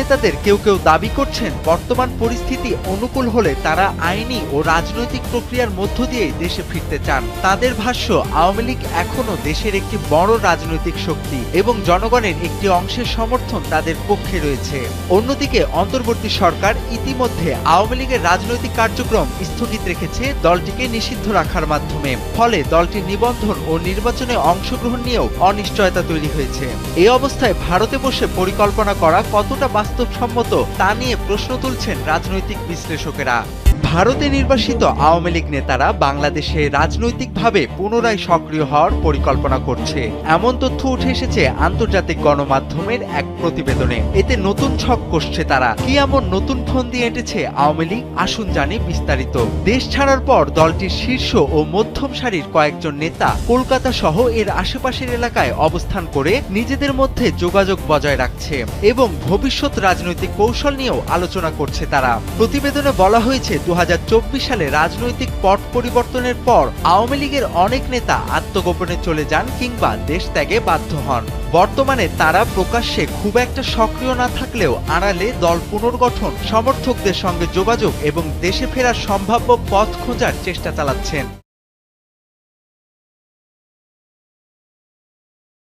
নেতাদের কেউ কেউ দাবি করছেন, বর্তমান পরিস্থিতি অনুকূল হলে তারা আইনি ও রাজনৈতিক প্রক্রিয়ার মধ্য দিয়েই দেশে ফিরতে চান। তাদের ভাষ্য, আওয়ামী লীগ এখনো দেশের একটি বড় রাজনৈতিক শক্তি এবং জনগণের একটি অংশের সমর্থন তাদের পক্ষে রয়েছে। অন্যদিকে অন্তর্বর্তী সরকার ইতিমধ্যে আওয়ামী লীগের রাজনৈতিক কার্যক্রম স্থগিত রেখেছে দলটিকে নিষিদ্ধ রাখার মাধ্যমে। ফলে দলটির নিবন্ধন ও নির্বাচনে অংশগ্রহণ নিয়েও অনিশ্চয়তা তৈরি হয়েছে। এই অবস্থায় ভারতে বসে পরিকল্পনা করা কতটা বাস্তবসম্মত তা নিয়ে প্রশ্ন তুলছেন রাজনৈতিক বিশ্লেষকেরা। ভারতে নির্বাসিত আওয়ামী লীগ নেতারা বাংলাদেশে রাজনৈতিকভাবে পুনরায় সক্রিয় হওয়ার পরিকল্পনা করছে, এমন তথ্য উঠে এসেছে আন্তর্জাতিক গণমাধ্যমের এক প্রতিবেদনে। এতে নতুন ছক কষছে তারা। কি এমন নতুন ফন্দি এঁটেছে আওয়ামী লীগ? আসুন জানি বিস্তারিত। দেশ ছাড়ার পর দলটির শীর্ষ ও মধ্যম সারির কয়েকজন নেতা কলকাতা সহ এর আশেপাশের এলাকায় অবস্থান করে নিজেদের মধ্যে যোগাযোগ বজায় রাখছে এবং ভবিষ্যৎ রাজনৈতিক কৌশল নিয়েও আলোচনা করছে তারা। প্রতিবেদনে বলা হয়েছে, 2024 সালে রাজনৈতিক পট পরিবর্তনের পর আওয়ামী লীগের অনেক নেতা আত্মগোপনে চলে যান কিংবা দেশ ত্যাগে বাধ্য হন। বর্তমানে তারা প্রকাশ্যে খুব একটা সক্রিয় না থাকলেও আড়ালে দল পুনর্গঠন, সমর্থকদের সঙ্গে যোগাযোগ এবং দেশে ফেরার সম্ভাব্য পথ খোঁজার চেষ্টা চালাচ্ছেন।